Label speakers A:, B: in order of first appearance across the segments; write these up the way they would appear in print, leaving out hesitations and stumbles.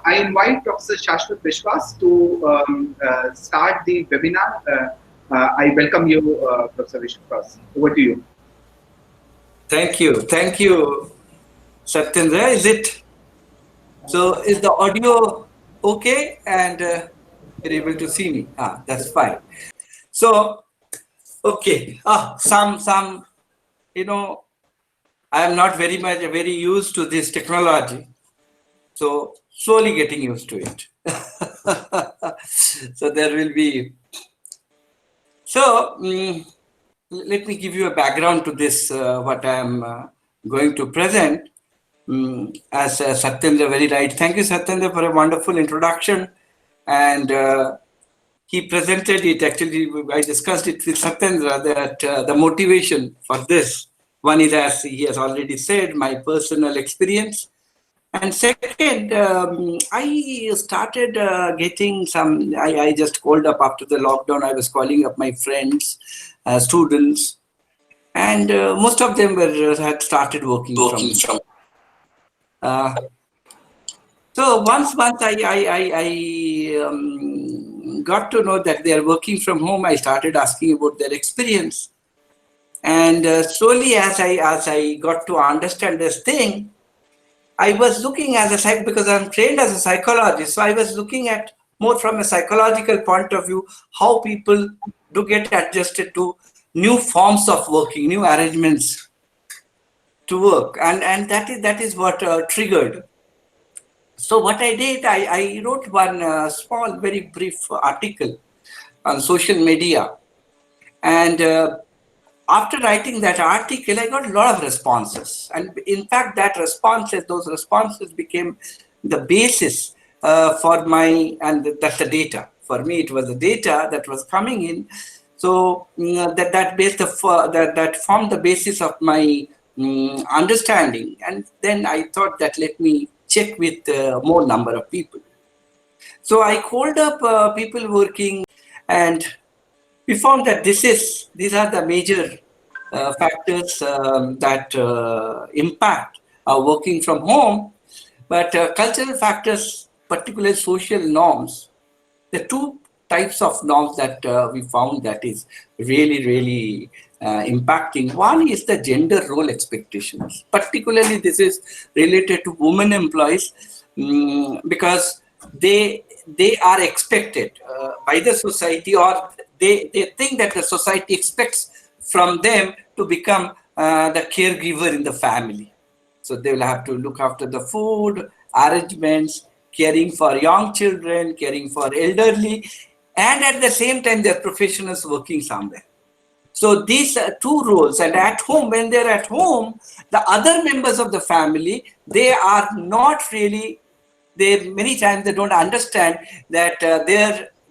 A: I invite Professor Saswata Biswas to start the webinar. I welcome you, Professor Biswas. Over to you.
B: Thank you. Thank you, Satyendra. Is it? So is the audio okay? And you're able to see me? That's fine. So, okay. Some, I am not very used to this technology. So slowly getting used to it. So there will be. So let me give you a background to this, what I am going to present. As Satyendra very right. Thank you, Satyendra, for a wonderful introduction. And he presented it. Actually, I discussed it with Satyendra that the motivation for this one is, as he has already said, my personal experience. And second, I started getting some, I just called up after the lockdown. I was calling up my friends, students, and most of them had started working from. So once I got to know that they are working from home, I started asking about their experience. And slowly as I got to understand this thing, I was looking as a because I'm trained as a psychologist, so I was looking at more from a psychological point of view, how people do get adjusted to new forms of working, new arrangements to work, and that is what triggered. So what I did, I wrote one small, very brief article on social media, and after writing that article, I got a lot of responses. And in fact, those responses became the basis for my, and that's the data. For me, it was the data that was coming in. So that formed the basis of my understanding. And then I thought that let me check with more number of people. So I called up people working, and we found that these are the major factors that impact working from home. But cultural factors, particularly social norms, the two types of norms that we found that is really impacting. One is the gender role expectations. Particularly, this is related to women employees because they are expected by the society, or they think that the society expects from them to become the caregiver in the family. So they will have to look after the food, arrangements, caring for young children, caring for elderly, and at the same time they're professionals working somewhere. So these two roles, and at home, when they're at home, the other members of the family, they are not really, many times they don't understand that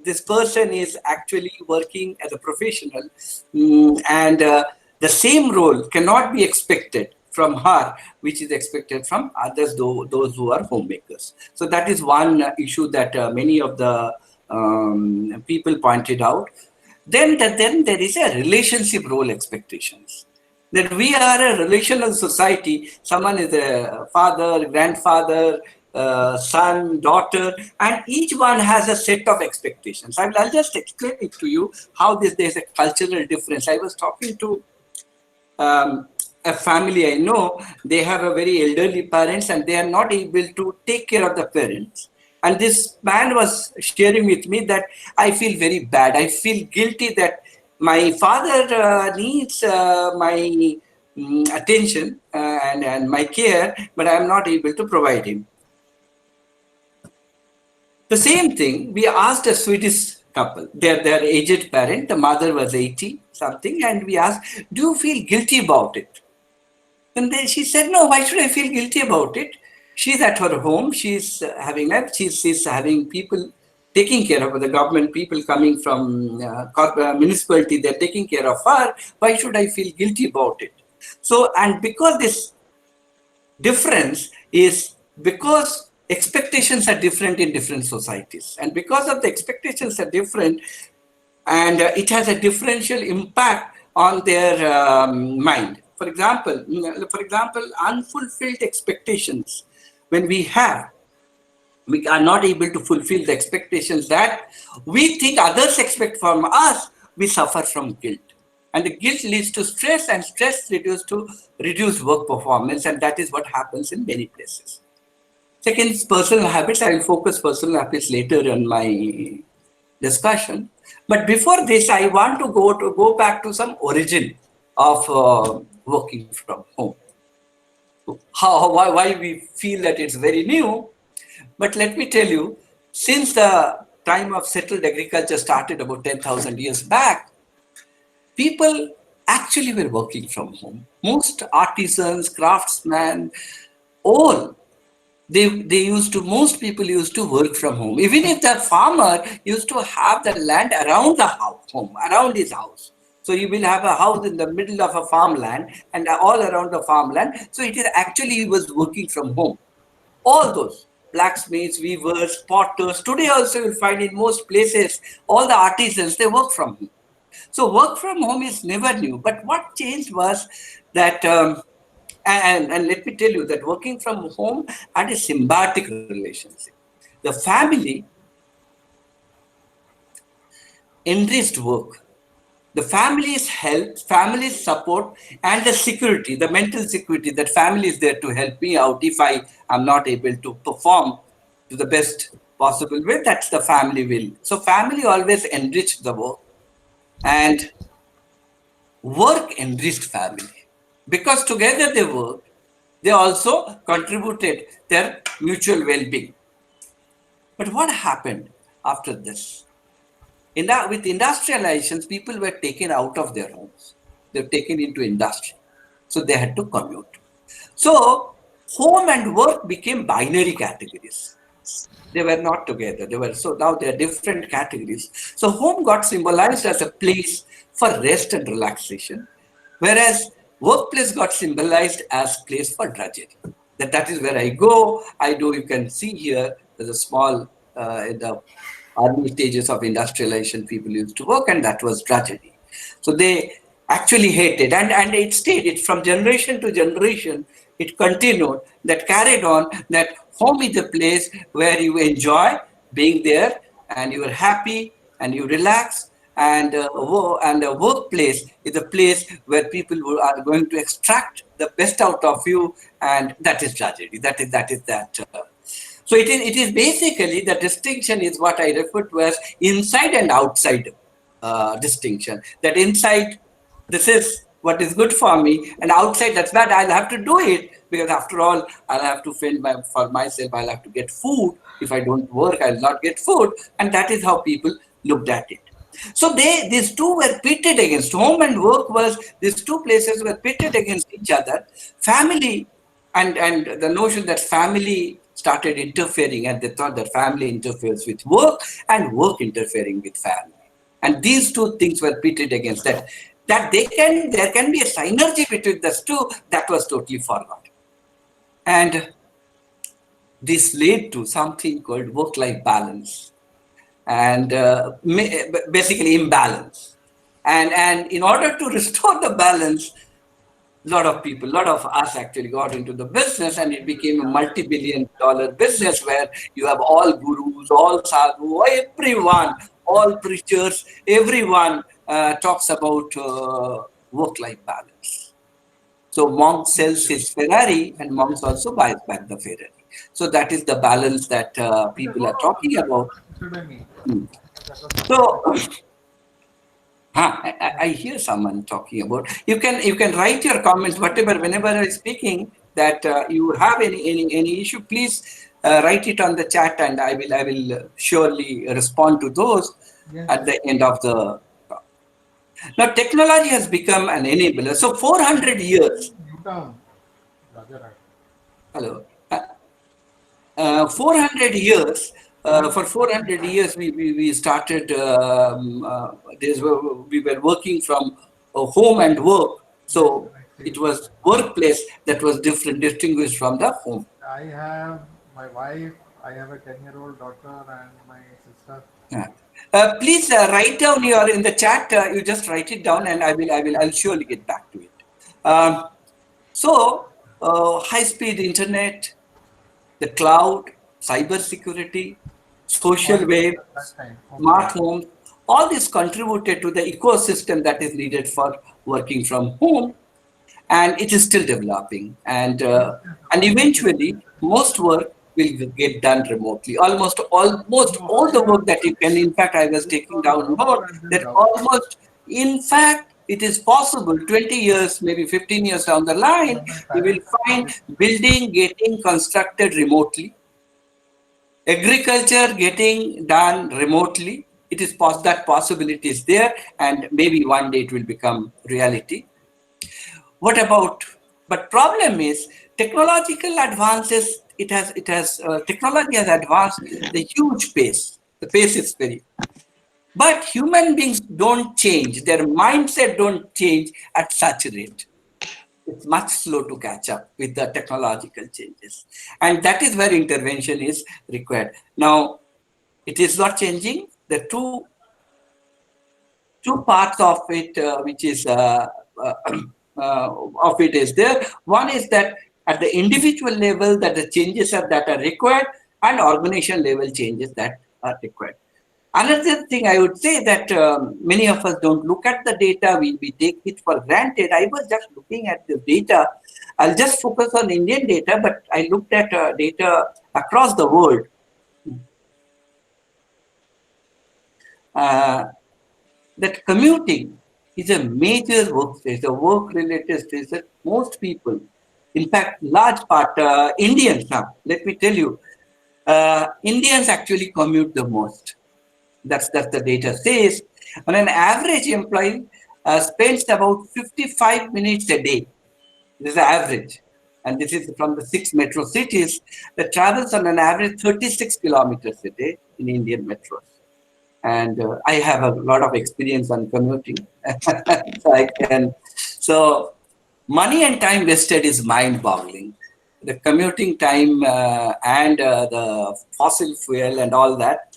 B: this person is actually working as a professional, and the same role cannot be expected from her, which is expected from others, those who are homemakers. So that is one issue that many of the people pointed out. Then there is a relationship role expectations. That we are a relational society. Someone is a father, grandfather, son, daughter, and each one has a set of expectations. I'll just explain it to you how there's a cultural difference. I was talking to a family I know. They have a very elderly parents, and they are not able to take care of the parents. And this man was sharing with me that I feel very bad. I feel guilty that my father needs my attention and my care, but I'm not able to provide him. The same thing, we asked a Swedish couple, their aged parent, the mother was 80 something, and we asked, do you feel guilty about it? And then she said, no, why should I feel guilty about it? She's at her home, she's having life, she's having people taking care of her, the government people coming from municipality, they're taking care of her. Why should I feel guilty about it? So, and because this difference is because expectations are different in different societies. And because of the expectations are different, and it has a differential impact on their mind. For example, unfulfilled expectations, when we have, We are not able to fulfill the expectations that we think others expect from us. We suffer from guilt. And the guilt leads to stress, and stress leads to reduced work performance, and that is what happens in many places. Second is personal habits. I will focus personal habits later in my discussion. But before this, I want to go back to some origin of working from home. Why we feel that it's very new. But let me tell you, since the time of settled agriculture started about 10,000 years back, people actually were working from home. Most artisans, craftsmen, all most people used to work from home. Even if the farmer used to have the land around the home, around his house. So you will have a house in the middle of a farmland and all around the farmland. So it is actually he was working from home. All those blacksmiths, weavers, potters, today also you'll find in most places, all the artisans, they work from home. So work from home is never new. But what changed was that, and let me tell you that working from home had a symbiotic relationship. The family enriched work. The family's help, family's support, and the security, the mental security that family is there to help me out if I am not able to perform to the best possible way. That's the family will. So family always enriched the work, and work enriched family. Because together they worked, they also contributed their mutual well-being. But what happened after this? With industrializations, people were taken out of their homes. They were taken into industry. So they had to commute. So home and work became binary categories. They were not together. So now they are different categories. So home got symbolized as a place for rest and relaxation, whereas workplace got symbolized as place for drudgery. That is where I go. You can see here, there's a small, in the early stages of industrialization, people used to work, and that was drudgery. So they actually hated, and it stayed. It from generation to generation, it continued, that carried on, that home is the place where you enjoy being there, and you are happy, and you relax, and a workplace is a place where people are going to extract the best out of you, and that is tragedy. That is that. So it is basically, the distinction is what I refer to as inside and outside distinction. That inside, this is what is good for me, and outside, that's bad. I'll have to do it because after all, I'll have to fend for myself. I'll have to get food. If I don't work, I'll not get food, and that is how people looked at it. So these two were pitted against. Home and work these two places were pitted against each other. Family and the notion that family started interfering, and they thought that family interferes with work and work interfering with family. And these two things were pitted against that. There can be a synergy between those two, that was totally forgotten. And this led to something called work-life balance, and basically imbalance. And in order to restore the balance, a lot of us actually got into the business, and it became a multi-billion-dollar business where you have all gurus, all sadhu, everyone, all preachers, everyone talks about work-life balance. So monk sells his Ferrari, and monks also buys back the Ferrari. So that is the balance that people are talking about. So I hear someone talking about. You can write your comments, whatever, whenever I'm speaking, that you have any issue, please write it on the chat, and I will surely respond to those at the end of the talk. Now, technology has become an enabler. So 400 years. Hello. 400 years. For 400 years, we started. We were working from home and work. So it was workplace that was distinguished from the home.
C: I have my wife. I have a 10-year-old daughter and my sister.
B: Please write down in the chat. You just write it down, and I'll surely get back to it. So high-speed internet, the cloud, cyber security, social
C: All
B: web,
C: that time. Okay.
B: smart homes, all this contributed to the ecosystem that is needed for working from home, and it is still developing.
C: Yes, yes,
B: And
C: obviously.
B: eventually, most work will get done remotely. Almost all the
C: Mostly
B: work that you can. In fact, I was taking
C: on
B: down note
C: ground and then
B: that
C: development.
B: almost, in fact, it is possible 20 years, maybe 15 years down the line,
C: Development
B: you will
C: time.
B: find building getting constructed remotely, agriculture getting done remotely. It is that possibility is there, and maybe one day it will become reality. What about? But problem is technological advances. Technology has advanced the huge pace. The pace is very. But human beings don't change. Their mindset don't change at such a rate. It's much slow to catch up with the technological changes, and that is where intervention is required. Now, it is not changing. The two parts of it, which is uh, of it is there. One is that at the individual level, that the changes that are required, and organization level changes that are required. Another thing I would say that many of us don't look at the data. We take it for granted. I was just looking at the data. I'll just focus on Indian data, but I looked at data across the world. Uh, that commuting is a major work stress, a work-related stress that most people, in fact, large part, Indians now, let me tell you, Indians actually commute the most. That's the data says. On an average employee spends about 55 minutes a day. This is the average. And this is from the 6 metro cities that travels on an average 36 kilometers a day in Indian metros. And I have a lot of experience on commuting. So money and time wasted is mind-boggling. The commuting time and the fossil fuel and all that.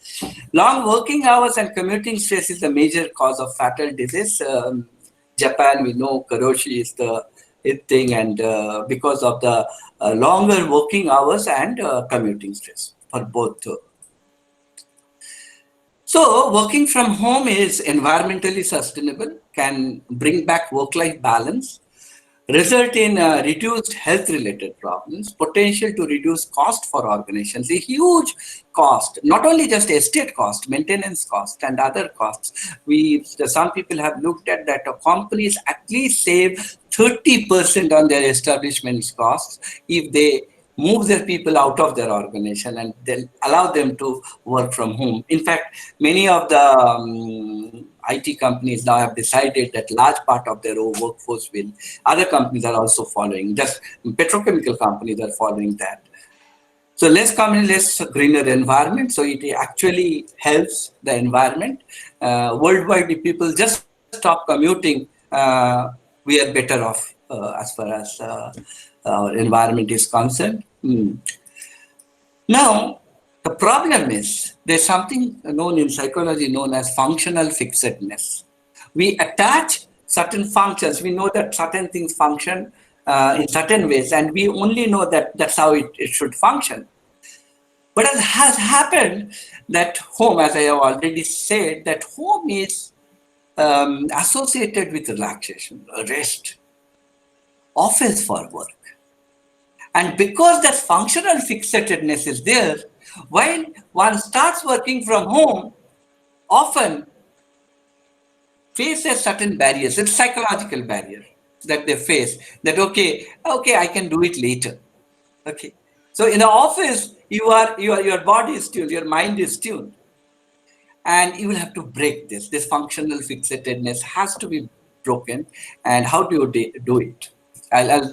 B: Long working hours and commuting stress is the major cause of fatal disease. Japan, we know karoshi is the thing, and because of the longer working hours and commuting stress for both. So working from home is environmentally sustainable, can bring back work-life balance, result in reduced health-related problems, potential to reduce cost for organizations, a huge cost, not only just estate cost, maintenance cost, and other costs. Some people have looked at that companies at least save 30% on their establishment costs if they move their people out of their organization and they'll allow them to work from home. In fact, many of the IT companies now have decided that large part of their own workforce will, other companies are also following, just petrochemical companies are following that. So less company, less greener environment. So it actually helps the environment. Worldwide, if people just stop commuting, we are better off as far as our environment is concerned. Now, the problem is there's something known in psychology known as functional fixedness. We attach certain functions. We know that certain things function in certain ways, and we only know that that's how it should function. But it has happened that home, as I have already said, that home is associated with relaxation, rest, office for work. And because that functional fixedness is there, while one starts working from home, often faces certain barriers. It's psychological barrier that they face. That okay, I can do it later. Okay. So in the office, your body is tuned, your mind is tuned. And you will have to break this. This functional fixedness has to be broken. And how do you do it? I'll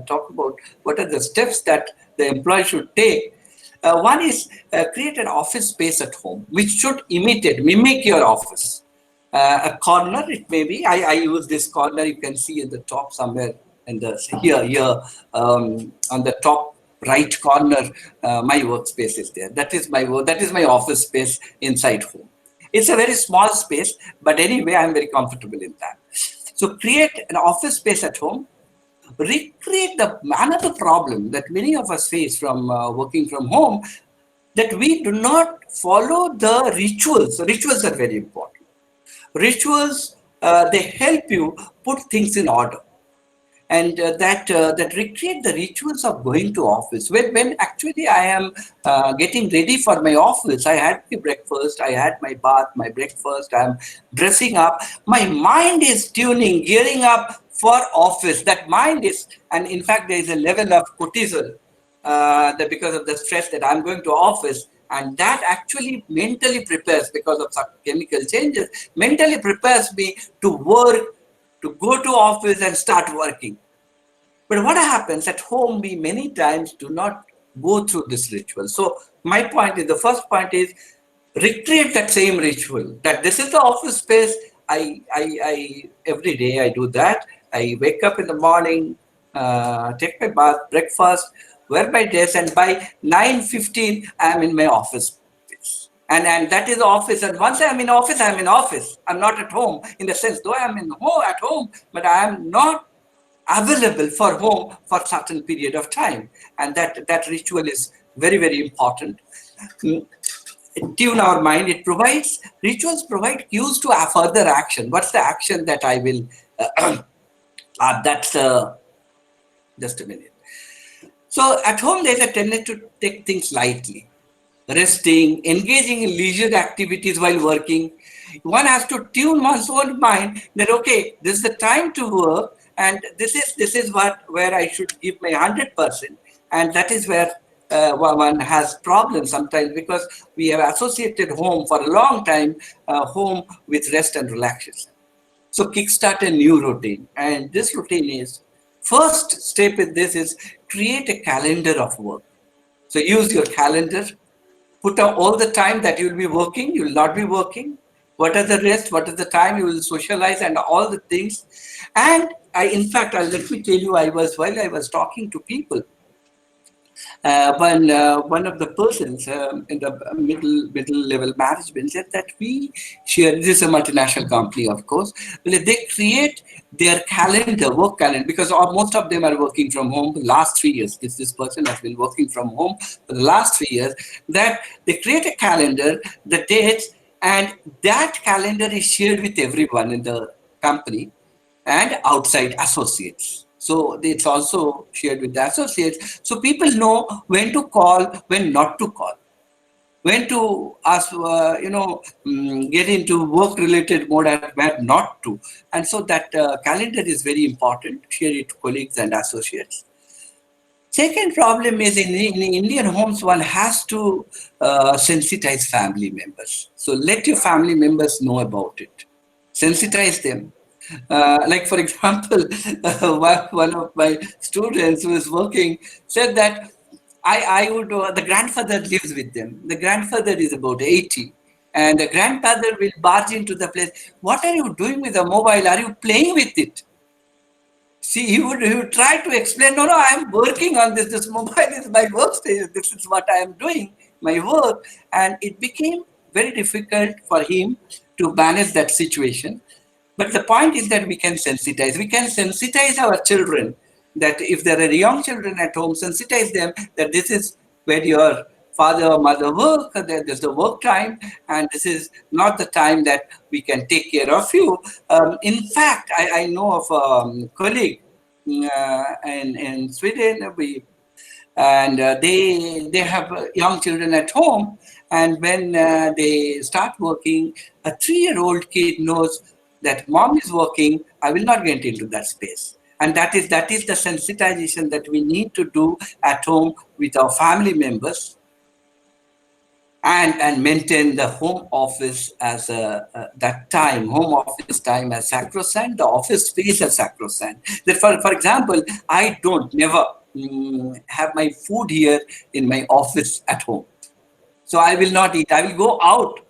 B: talk about what are the steps that the employee should take. One is create an office space at home, which should mimic your office. A corner, it may be. I use this corner. You can see at the top somewhere, and here on the top right corner, my workspace is there. That is my office space inside home. It's a very small space, but anyway, I'm very comfortable in that. So create an office space at home. recreate another problem that many of us face from working from home, that we do not follow the rituals. Rituals are very important. Rituals, they help you put things in order. And that recreate the rituals of going to office. When actually I am getting ready for my office, I had my breakfast, I had my bath, my breakfast, I'm dressing up. My mind is tuning, gearing up for office. That mind is, and in fact, there is a level of cortisol that because of the stress that I'm going to office, and that actually mentally prepares, because of some chemical changes, mentally prepares me to work, to go to office and start working. But what happens at home, we many times do not go through this ritual. So my point is, the first point is recreate that same ritual, that this is the office space. I every day I do that. I wake up in the morning, take my bath, breakfast, wear my dress, and by 9:15 I'm in my office. And that is office. And once I'm in office, I'm in office. I'm not at home, in the sense, though I'm at home, but I am not available for home for a certain period of time. And that ritual is very, very important. Tune our mind. Rituals provide cues to a further action. What's the action that I will, that's, just a minute. So at home, there's a tendency to take things lightly. Resting, engaging in leisure activities while working. One has to tune one's own mind that, okay, this is the time to work, and this is where I should give my 100%. And that is where one has problems sometimes, because we have associated home for a long time, home with rest and relaxation. So kickstart a new routine. And this routine is, first step in this is create a calendar of work. So use your calendar. Put out all the time that you will be working, you will not be working. What are the rest? What is the time you will socialize, and all the things. And in fact, let me tell you, while I was talking to people, one of the persons in the middle level management said that we share. This is a multinational company, of course. They create their calendar, work calendar, because most of them are working from home. The last 3 years, this person has been working from home for the last 3 years. That they create a calendar, the dates, and that calendar is shared with everyone in the company and outside associates. So it's also shared with the associates. So people know when to call, when not to call, when to ask, get into work-related mode and where not to. And so that calendar is very important. Share it to colleagues and associates. Second problem is, in Indian homes, one has to sensitize family members. So let your family members know about it. Sensitize them. Like, for example, one of my students who is working said that I would, the grandfather lives with them. The grandfather is about 80. And the grandfather will barge into the place. What are you doing with the mobile? Are you playing with it? See, he would try to explain, no, I am working on this. This mobile is my workstation. This is what I am doing, my work. And it became very difficult for him to manage that situation. But the point is that we can sensitize. We can sensitize our children, that if there are young children at home, sensitize them that this is where your father or mother work, there's the work time, and this is not the time that we can take care of you. In fact, I know of a colleague in Sweden, they have young children at home, and when they start working, a 3-year-old kid knows that mom is working, I will not get into that space. And that is the sensitization that we need to do at home with our family members, and maintain the home office as home office time as sacrosanct, the office space as sacrosanct. That for example, I never have my food here in my office at home. So I will not eat. I will go out.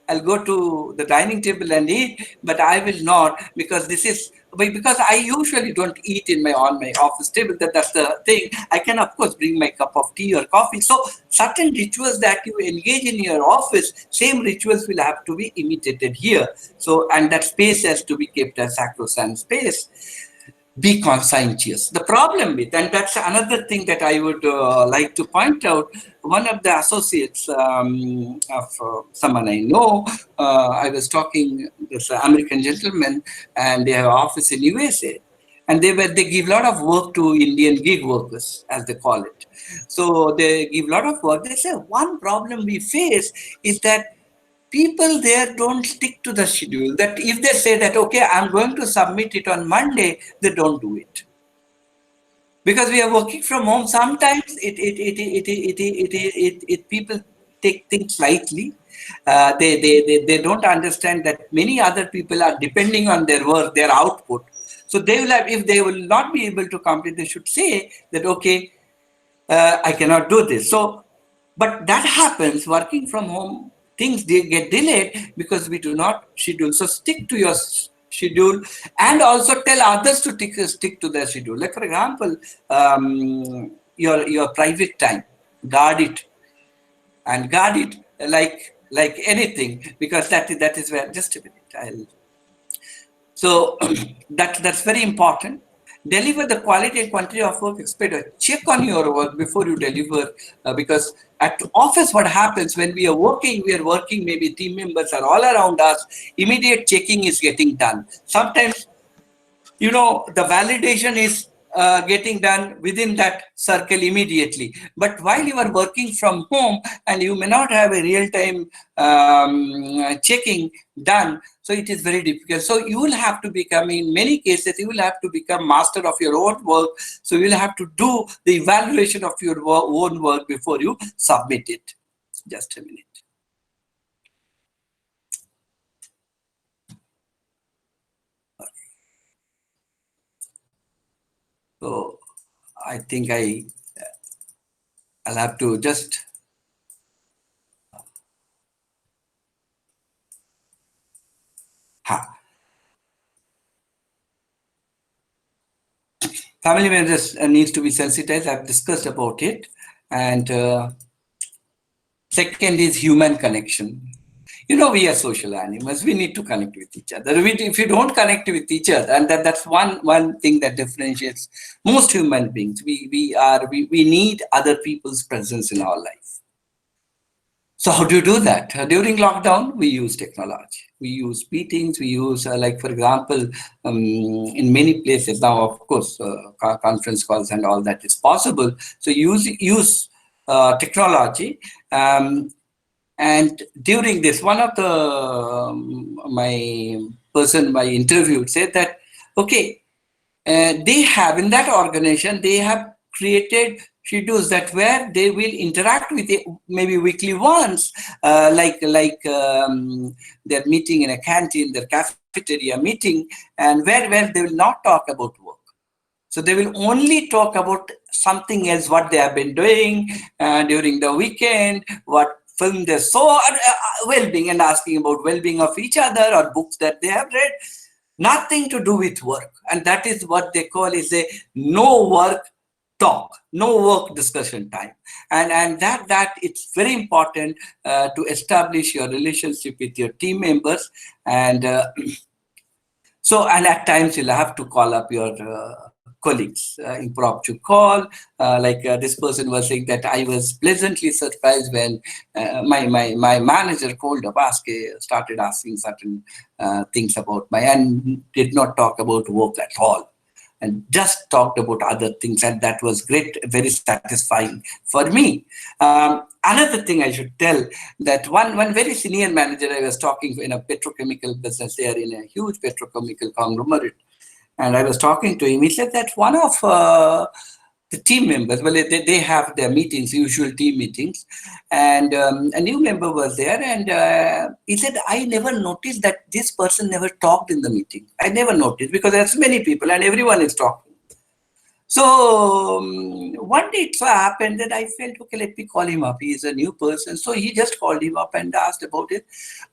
B: I'll go to the dining table and eat, but I will not, because I usually don't eat on my office table. That's the thing. I can, of course, bring my cup of tea or coffee. So certain rituals that you engage in your office, same rituals will have to be imitated here. So, and that space has to be kept as sacrosanct space. be conscientious. The problem with, and that's another thing that I would like to point out, one of the associates of someone I know, I was talking, this American gentleman, and they have an office in USA. And they give a lot of work to Indian gig workers, as they call it. So they give a lot of work. They say one problem we face is that people there don't stick to the schedule. That if they say that, okay, I'm going to submit it on Monday, they don't do it. Because we are working from home, sometimes people take things lightly. They don't understand that many other people are depending on their work, their output. So they will have, if they will not be able to complete, they should say that, okay, I cannot do this. So, but that happens working from home, things get delayed because we do not schedule. So stick to your schedule and also tell others to stick to their schedule. Like for example, your private time, guard it, and guard it like anything, because that is where, just a minute, so that's very important. Deliver the quality and quantity of work expected. Check on your work before you deliver, because at office what happens when we are working, maybe team members are all around us, immediate checking is getting done. Sometimes, the validation is getting done within that circle immediately. But while you are working from home and you may not have a real-time checking done, so it is very difficult. So you will have to become, in many cases, you will have to become master of your own work. So you will have to do the evaluation of your own work before you submit it. Just a minute. So I think I'll have to just family members needs to be sensitized. I've discussed about it. And second is human connection. We are social animals. We need to connect with each other. If you don't connect with each other, and that's one thing that differentiates most human beings. We need other people's presence in our life. So how do you do that? During lockdown, we use technology. We use meetings. We use, like for example, in many places now, of course, conference calls and all that is possible. So use technology. And during this, one of the my interviewed said that, okay, they have in that organization, they have created schedules that where they will interact with it maybe weekly once, like they're meeting in a canteen, their cafeteria meeting, and where they will not talk about work. So they will only talk about something else, what they have been doing during the weekend, what film they saw, well-being, and asking about well-being of each other or books that they have read. Nothing to do with work. And that is what they call is a no work talk, no work discussion time. And that it's very important to establish your relationship with your team members. And so, and at times you'll have to call up your colleagues, impromptu call. This person was saying that I was pleasantly surprised when my manager called up, started asking certain things about and did not talk about work at all, and just talked about other things, and that was great, very satisfying for me. Another thing I should tell, that one very senior manager, I was talking in a petrochemical business there, in a huge petrochemical conglomerate, and I was talking to him. He said that one of the team members, well, they have their meetings, usual team meetings, and a new member was there, and he said, I never noticed that this person never talked in the meeting. I never noticed, because there's many people and everyone is talking. So one day it so happened that I felt, okay, let me call him up. He is a new person. So he just called him up and asked about it.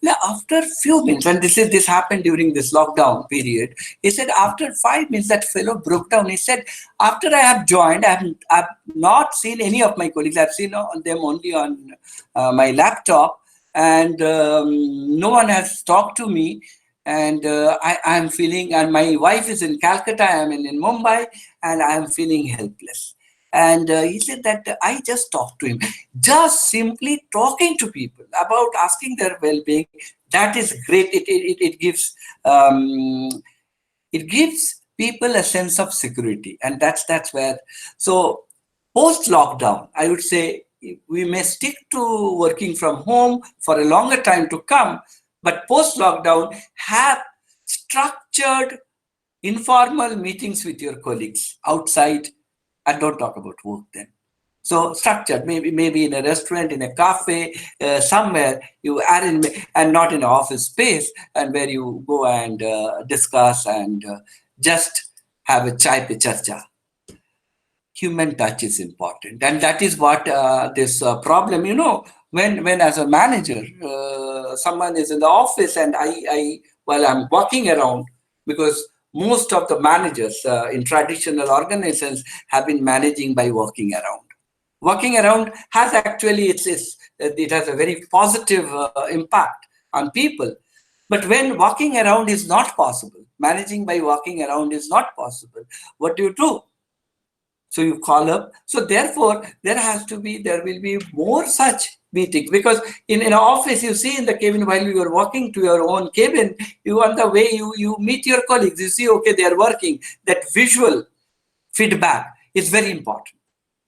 B: Now, after a few minutes, and this happened during this lockdown period, he said after 5 minutes, that fellow broke down. He said, after I have joined, I've not seen any of my colleagues. I've seen them only on my laptop, and no one has talked to me. and I'm feeling, and my wife is in Calcutta, I'm in Mumbai, and I'm feeling helpless. And he said that I just talked to him. Just simply talking to people about asking their well-being, that is great. It gives people a sense of security, and that's where. So post lockdown, I would say we may stick to working from home for a longer time to come, but post lockdown, have structured informal meetings with your colleagues outside, and don't talk about work then. So structured, maybe in a restaurant, in a cafe, somewhere you are in, and not in an office space, and where you go and discuss and just have a chai pe charcha. Human touch is important, and that is what this problem. When as a manager, someone is in the office, and I while I'm walking around, because most of the managers in traditional organizations have been managing by walking around. Walking around has actually it has a very positive impact on people. But when walking around is not possible, managing by walking around is not possible, what do you do? So you call up. So therefore, there will be more such meetings, because in an office, you see in the cabin, while you are walking to your own cabin, you on the way, you meet your colleagues, you see, okay, they are working. That visual feedback is very important.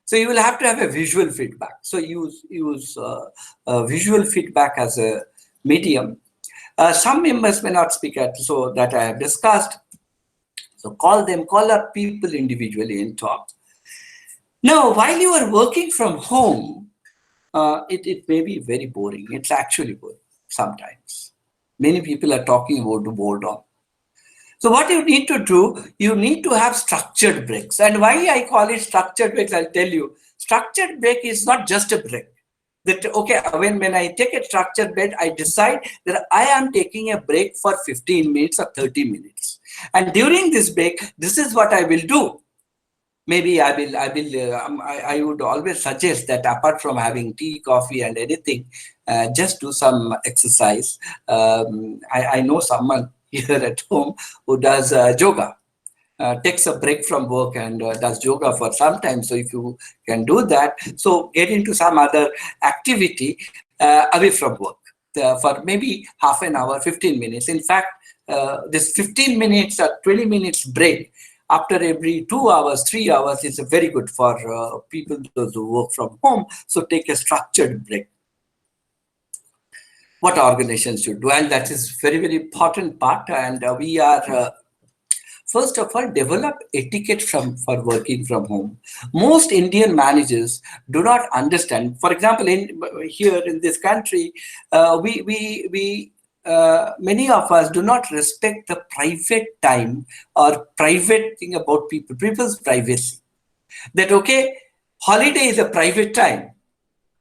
B: So you will have to have a visual feedback. So use visual feedback as a medium. Some members may not speak at, so that I have discussed. So call up people individually and talk. Now, while you are working from home, it may be very boring. It's actually boring sometimes. Many people are talking about boredom. So what you need to do, you need to have structured breaks. And why I call it structured breaks, I'll tell you. Structured break is not just a break. That, okay, when I take a structured break, I decide that I am taking a break for 15 minutes or 30 minutes. And during this break, this is what I will do. Maybe I would always suggest that apart from having tea, coffee and anything, just do some exercise. I know someone here at home who does yoga, takes a break from work and does yoga for some time. So if you can do that, so get into some other activity away from work for maybe half an hour, 15 minutes. In fact, this 15 minutes or 20 minutes break after every 2 hours, 3 hours is very good for people those who work from home. So take a structured break. What organizations should do, and that is very, very important part. And we are, first of all, develop etiquette for working from home. Most Indian managers do not understand. For example, here in this country, many of us do not respect the private time or private thing about people's privacy. That, okay, holiday is a private time,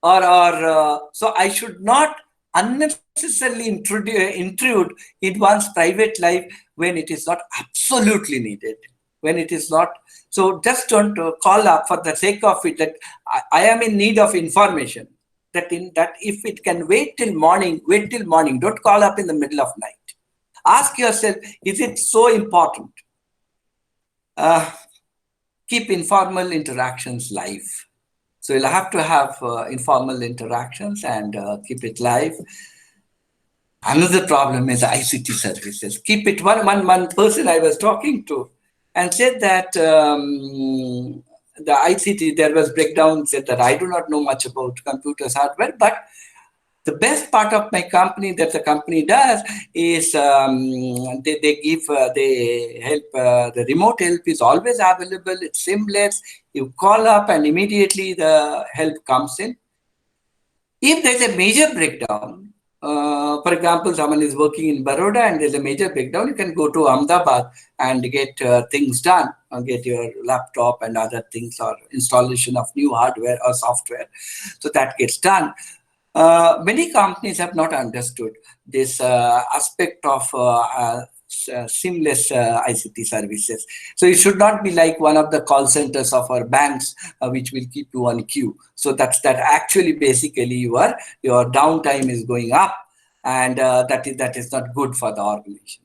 B: or so I should not unnecessarily intrude in one's private life when it is not absolutely needed. When it is not, so just don't call up for the sake of it. That I am in need of information. That if it can wait till morning, wait till morning. Don't call up in the middle of night. Ask yourself, is it so important? Keep informal interactions live. So you'll have to have informal interactions and keep it live. Another problem is ICT services. Keep it. One person I was talking to and said that the ICT, there was breakdown, said that I do not know much about computers hardware, but the best part of my company that the company does is they help. The remote help is always available. It's seamless. You call up and immediately the help comes in. If there's a major breakdown, for example, someone is working in Baroda and there's a major breakdown, you can go to Ahmedabad and get things done, get your laptop and other things, or installation of new hardware or software. So that gets done. Many companies have not understood this aspect of seamless ICT services. So it should not be like one of the call centers of our banks, which will keep you on queue. So that actually basically your downtime is going up, and that is not good for the organization.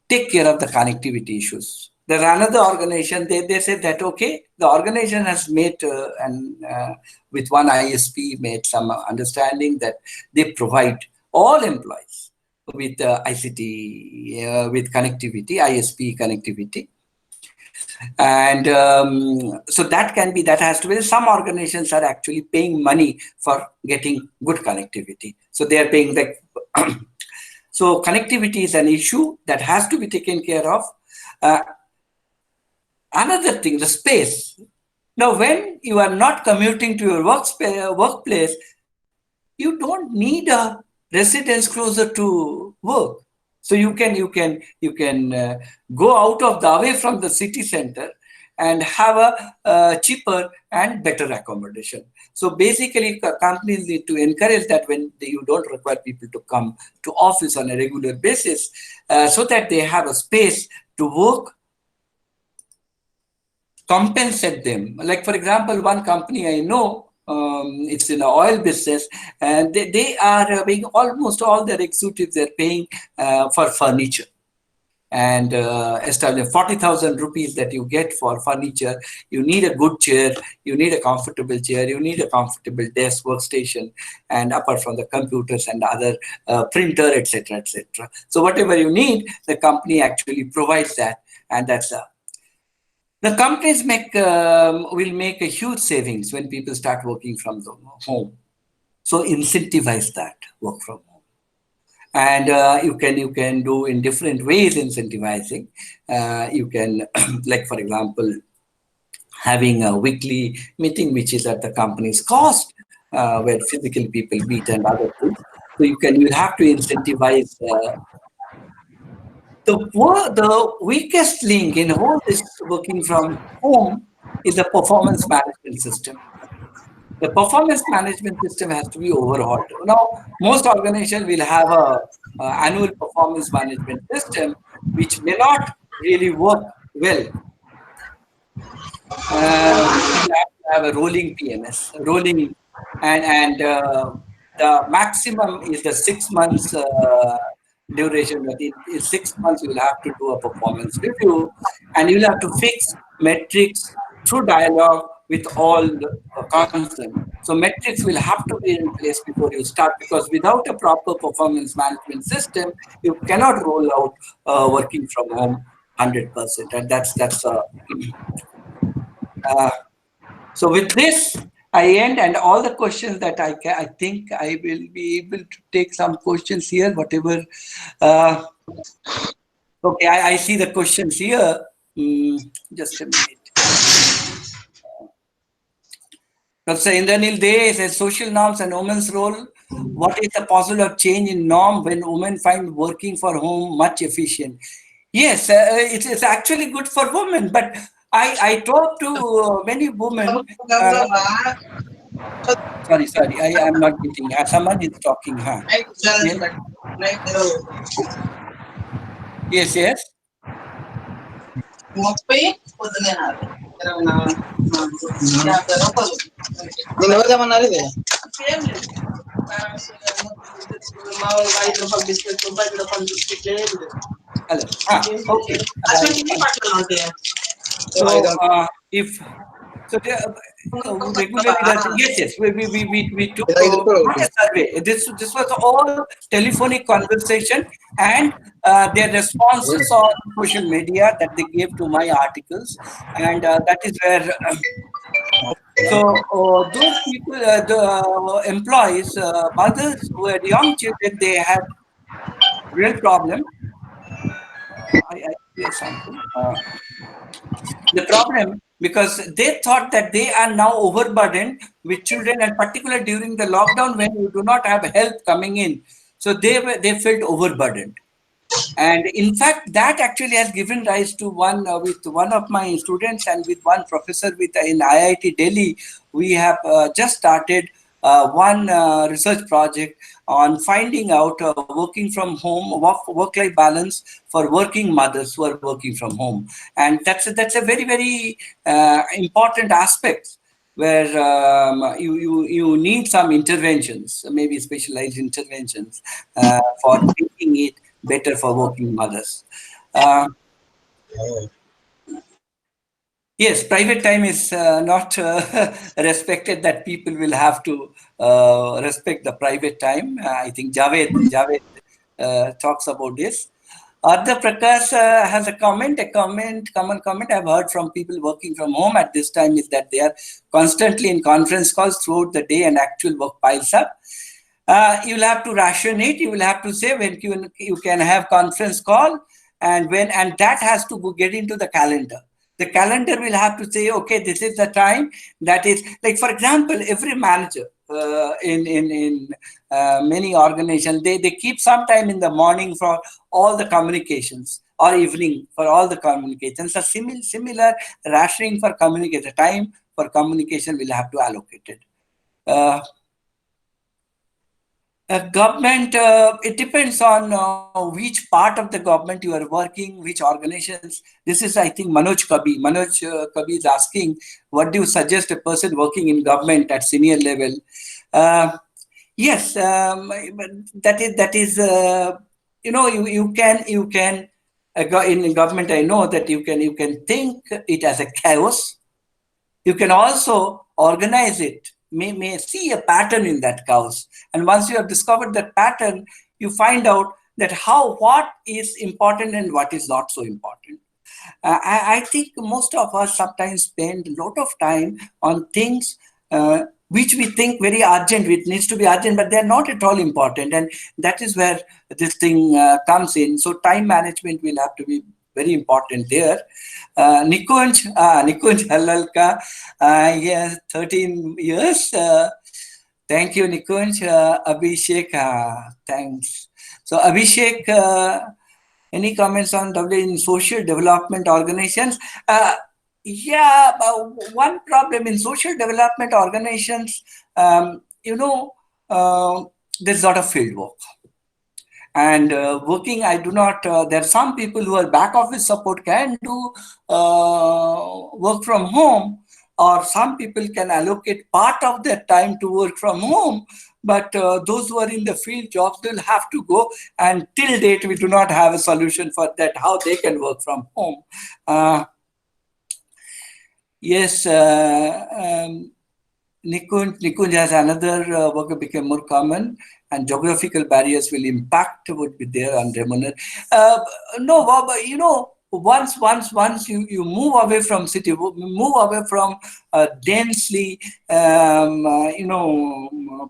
B: take care of the connectivity issues. There's another organization, they said that, okay, the organization has made, with one ISP, made some understanding that they provide all employees with ICT, with connectivity, ISP connectivity. And so that has to be, some organizations are actually paying money for getting good connectivity. So they are paying like, so connectivity is an issue that has to be taken care of. Another thing, the space. Now, when you are not commuting to your workplace, you don't need a residence closer to work. So you can go out of the away from the city center and have a cheaper and better accommodation. So basically, companies need to encourage that when you don't require people to come to office on a regular basis, so that they have a space to work, compensate them. Like, for example, one company I know, it's in the oil business, and they are paying, almost all their executives are paying for furniture. And establish 40,000 rupees that you get for furniture. You need a good chair, you need a comfortable chair, you need a comfortable desk, workstation, and apart from the computers and other printer, etc., etc. So whatever you need, the company actually provides that, and that's the companies will make a huge savings when people start working from the home. So incentivize that work from home, and you can do in different ways incentivizing. You can, like, for example, having a weekly meeting which is at the company's cost, where physically people meet and other things. So you have to incentivize. The weakest link in all this working from home is the performance management system. The performance management system has to be overhauled. Now, most organizations will have a annual performance management system, which may not really work well. You have to have a rolling PMS, rolling, and the maximum is the 6 months duration. But in 6 months, you will have to do a performance review, and you will have to fix metrics through dialogue with all the concerned. So metrics will have to be in place before you start, because without a proper performance management system, you cannot roll out working from home 100%, and that's so with this, I end, and all the questions that I think I will be able to take some questions here, whatever. Okay, I see the questions here. Just a minute. So Indranil Day says, social norms and women's role. What is the possible change in norm when women find working for home much efficient? Yes, it's actually good for women, but I talk to many women. Sorry, I am not getting. Someone is talking. Huh? Yes. Okay. Regularly, yes, we took not a survey. This was all telephonic conversation, and their responses on social media that they gave to my articles, and that is where. So those people, the employees, mothers who had young children, they had real problem. I say something. The problem, because they thought that they are now overburdened with children, and particularly during the lockdown when you do not have help coming in, so they felt overburdened. And in fact, that actually has given rise to with one of my students and with one professor in IIT Delhi, we have just started one research project on finding out working from home, work-life balance for working mothers who are working from home. And that's a very, very important aspect, where you need some interventions, maybe specialized interventions for making it better for working mothers. Yes, private time is not respected. That people will have to respect the private time. I think Javed talks about this. Arda Prakash has a common comment I've heard from people working from home at this time is that they are constantly in conference calls throughout the day and actual work piles up. You will have to ration it. You will have to say when you can have conference call and when, and that has to get into the calendar. The calendar will have to say, okay, this is the time. That is, like, for example, every manager in many organizations, they keep some time in the morning for all the communications or evening for all the communications. So similar rationing for communication, time for communication will have to allocate it. Government, it depends on which part of the government you are working, which organizations. This is, I think, Manoj Kabi. Manoj Kabi is asking, what do you suggest a person working in government at senior level? Yes, that is you can in government. I know that you can think it as a chaos. You can also organize it, may see a pattern in that chaos. And once you have discovered that pattern, you find out that what is important and what is not so important. I think most of us sometimes spend a lot of time on things which we think very urgent, which needs to be urgent, but they're not at all important. And that is where this thing comes in. So time management will have to be very important there. Nikunj Halalka, yes, 13 years. Thank you, Nikunj. Abhishek, thanks. So Abhishek, any comments on in social development organizations? Yeah, one problem in social development organizations, there's a lot of field work. And working, I do not, there are some people who are back office support can do work from home, or some people can allocate part of their time to work from home. But those who are in the field jobs, they'll have to go. And till date, we do not have a solution for that, how they can work from home. Yes, Nikunj has another work became more common, and geographical barriers will impact would be there on remuneration. No, Bob, once you move away from city, move away from densely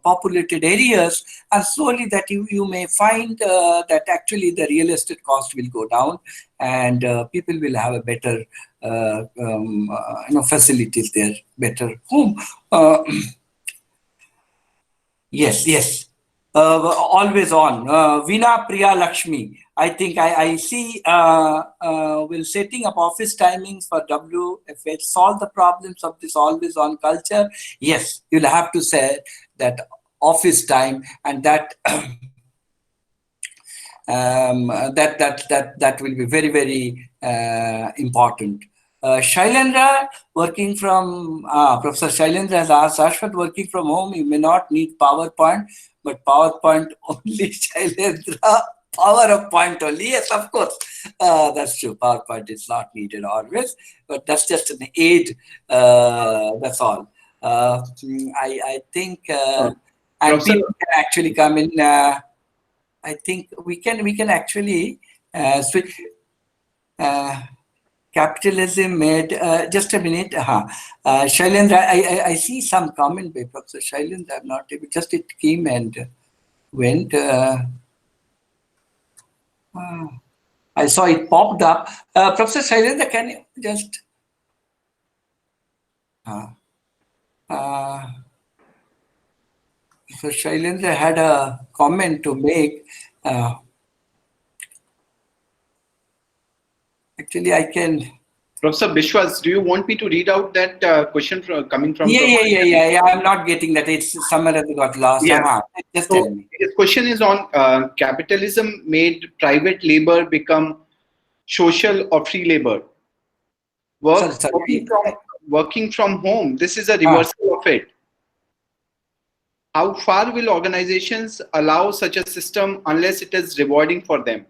B: populated areas, and slowly that you may find that actually the real estate cost will go down, and people will have a better facilities there, better home. Yes. Always on. Veena Priya Lakshmi. I think I see will setting up office timings for WFH solve the problems of this always on culture. Yes, you'll have to say that office time, and that that will be very, very important. Shailendra working from Professor Shailendra has asked, Ashwat, working from home, you may not need PowerPoint, but PowerPoint only. Shailendra, PowerPoint only. Yes, of course, that's true. PowerPoint is not needed always, but that's just an aid. That's all. I think, and people can actually come in. I think we can actually switch. Capitalism made, just a minute. Shailendra, I see some comment by Professor Shailendra. I'm not able, just it came and went. I saw it popped up. Professor Shailendra, can you just. So Shailendra had a comment to make. Actually, I can.
A: Professor Biswas, do you want me to read out that question coming from?
B: Yeah. I'm not getting that. It's somewhere that got lost.
A: Yeah.
B: Just tell me.
A: His question is on capitalism made private labor become social or free labor. Working from home. This is a reversal of it. How far will organizations allow such a system unless it is rewarding for them?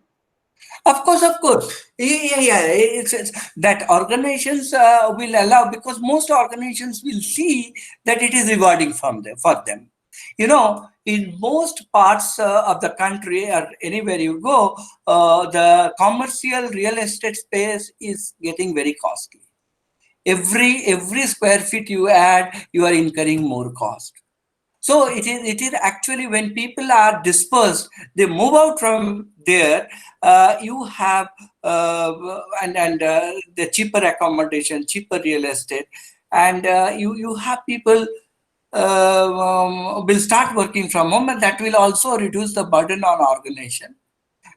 B: Of course, of course. Yeah. It's that organizations will allow, because most organizations will see that it is rewarding for them. In most parts of the country or anywhere you go, the commercial real estate space is getting very costly. Every square feet you add, you are incurring more cost. So it is actually, when people are dispersed, they move out from there. You have and the cheaper accommodation, cheaper real estate, and you have people will start working from home, and that will also reduce the burden on organization,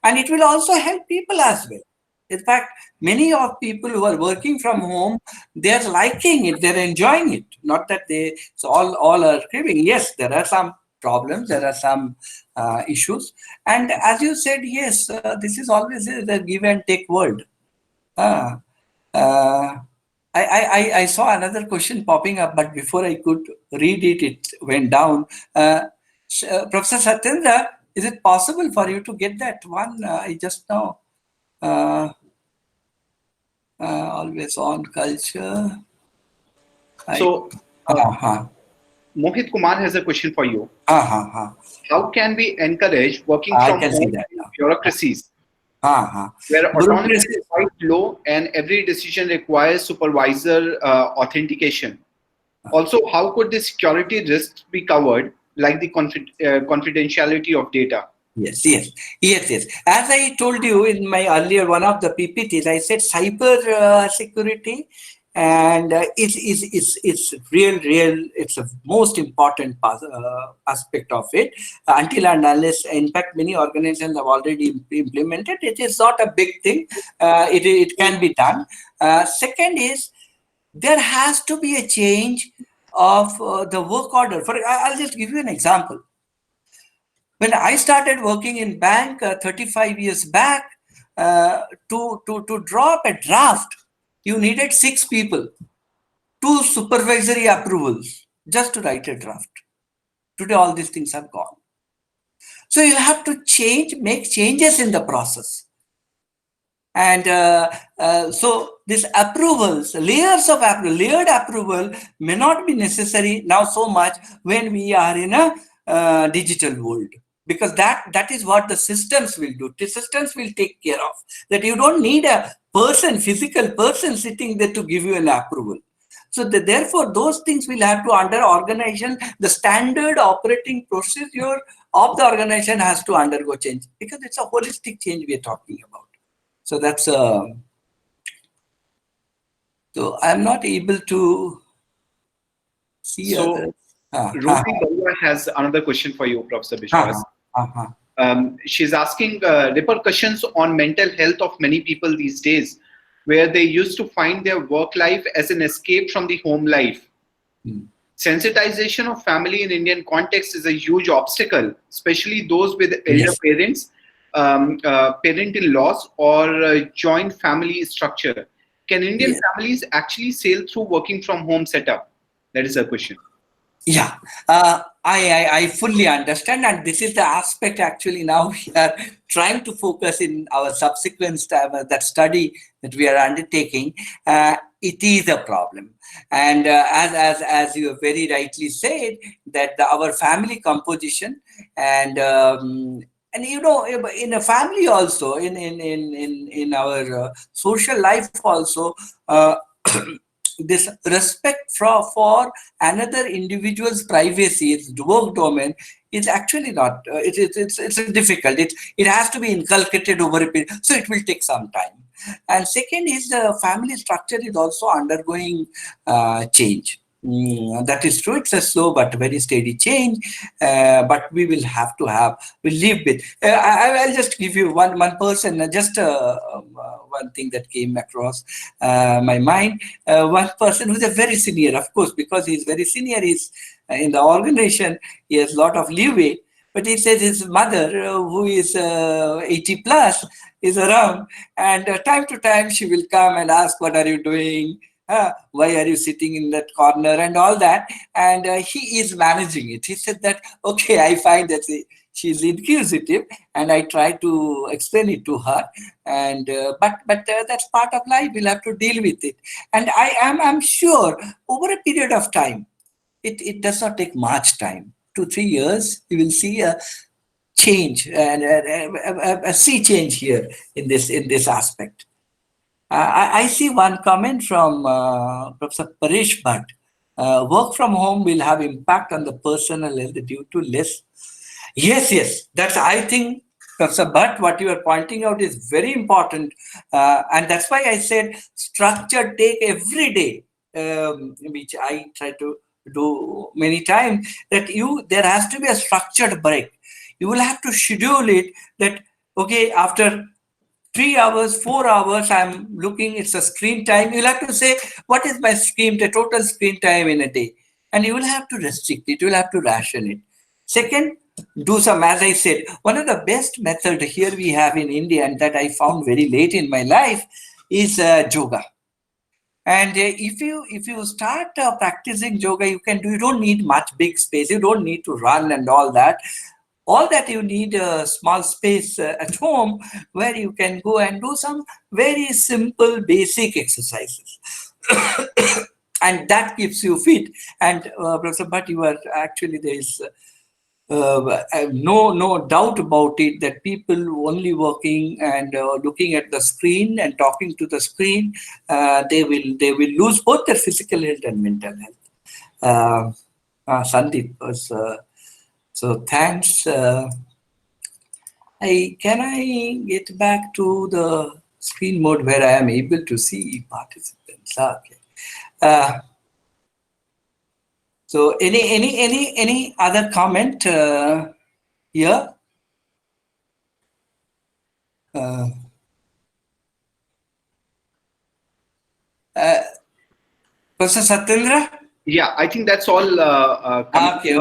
B: and it will also help people as well. In fact, many of people who are working from home, they're liking it, they're enjoying it. Not that they so all are craving. Yes, there are some problems, there are some issues, and as you said, yes, this is always the give and take world. Uh, uh, I saw another question popping up, but before I could read it, it went down. Professor Satyendra, is it possible for you to get that one? I just now. Always on culture.
A: So, Mohit Kumar has a question for you. How can we encourage working from home in bureaucracies where autonomy is quite low and every decision requires supervisor authentication? Also, how could the security risks be covered, like the confidentiality of data?
B: Yes. As I told you in my earlier one of the PPTs, I said cyber security, and it's real. It's a most important aspect of it. Until and unless, in fact, many organizations have already implemented. It is not a big thing. It can be done. Second is, there has to be a change of the work order. I'll just give you an example. When I started working in bank 35 years back, to draw up a draft, you needed 6 people, 2 supervisory approvals just to write a draft. Today, all these things have gone. So you have to make changes in the process. And so these approvals, layered approval may not be necessary now so much when we are in a digital world. Because that is what the systems will do. The systems will take care of that. You don't need a physical person sitting there to give you an approval. So therefore, those things will have to, under organization, the standard operating procedure of the organization has to undergo change, because it's a holistic change we are talking about. So that's so I'm not able to see.
A: So Ruby Barua has another question for you, Professor Biswas. She's asking repercussions on mental health of many people these days, where they used to find their work life as an escape from the home life. Sensitization of family in Indian context is a huge obstacle, especially those with elder parents, parent-in-laws, or joint family structure. Can Indian families actually sail through working from home setup? That is a question.
B: Yeah, I fully understand, and this is the aspect actually now we are trying to focus in our subsequent that study that we are undertaking. It is a problem, and as you have very rightly said, that our family composition and in a family also, in our social life also. This respect for another individual's privacy, its work domain, is actually not. It's difficult. It has to be inculcated over a period, so it will take some time. And second is, the family structure is also undergoing change. That is true. It's a slow but very steady change, but we will have to we'll live with. I'll just give you one person, just one thing that came across my mind. One person who's a very senior, of course, because he's very senior, he's in the organization, he has a lot of leeway. But he says his mother, who is 80 plus, is around, and time to time she will come and ask, "What are you doing? Why are you sitting in that corner?" and all that. And he is managing it. He said that, okay, I find that she's inquisitive, and I try to explain it to her. And but that's part of life. We'll have to deal with it. And I'm sure over a period of time, it does not take much time. 2-3 years, you will see a change and a sea change here in this aspect. I see one comment from Professor Paresh Bhatt. Work from home will have impact on the personal health due to less. Yes. That's, I think, Professor Bhatt, what you are pointing out is very important. And that's why I said structure take every day, which I try to do many times, that there has to be a structured break. You will have to schedule it that, okay, after 3 hours, 4 hours, I'm looking, it's a screen time. You'll have to say, what is my total screen time in a day? And you will have to restrict it. You will have to ration it. Second, do some, as I said, one of the best methods here we have in India, and that I found very late in my life, is yoga. And if you start practicing yoga, you don't need much big space. You don't need to run and all that. All that you need a small space at home where you can go and do some very simple basic exercises. And that keeps you fit. And Professor Bhatt, you are actually, there is no doubt about it that people only working and looking at the screen and talking to the screen, they will lose both their physical health and mental health. Sandeep was... So thanks. Can I get back to the screen mode where I am able to see participants? Okay. So any other comment here? Professor Satyendra?
A: Yeah, I think that's all.
B: Okay.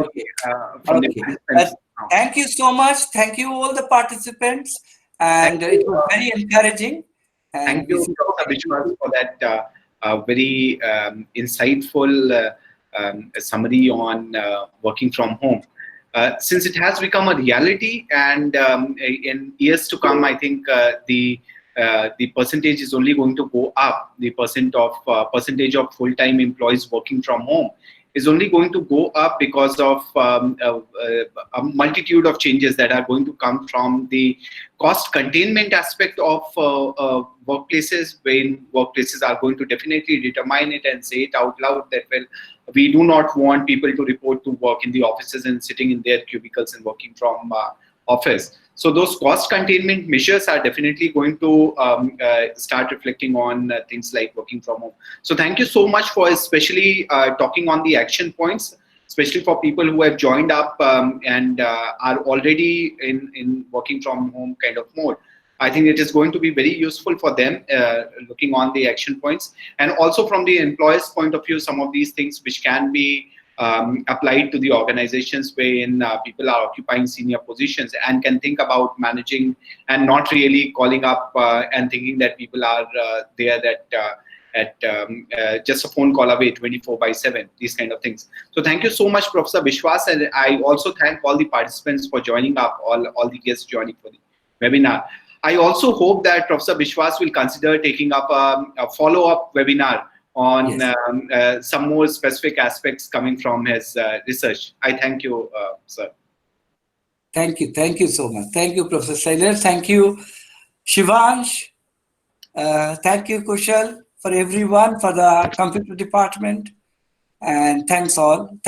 B: Thank you so much. Thank you all the participants, and it was very encouraging. And
A: thank you, Dr. Biswas, for that very insightful summary on working from home. Since it has become a reality, and in years to come, I think the percentage is only going to go up. The percentage of full-time employees working from home is only going to go up because of a multitude of changes that are going to come from the cost containment aspect of workplaces, when workplaces are going to definitely determine it and say it out loud that, well, we do not want people to report to work in the offices and sitting in their cubicles and working from office. So those cost containment measures are definitely going to start reflecting on things like working from home. So thank you so much for especially talking on the action points, especially for people who have joined up and are already in working from home kind of mode. I think it is going to be very useful for them looking on the action points, and also from the employer's point of view, some of these things which can be applied to the organizations wherein people are occupying senior positions and can think about managing and not really calling up and thinking that people are there at just a phone call away 24/7, these kind of things. So thank you so much, Professor Biswas, and I also thank all the participants for joining up, all the guests joining for the webinar. I also hope that Professor Biswas will consider taking up a follow-up webinar on some more specific aspects coming from his research. I thank you, sir.
B: Thank you so much. Thank you, Professor Sailor. Thank you, Shivansh. Thank you, Kushal, for everyone, for the computer department. And thanks all.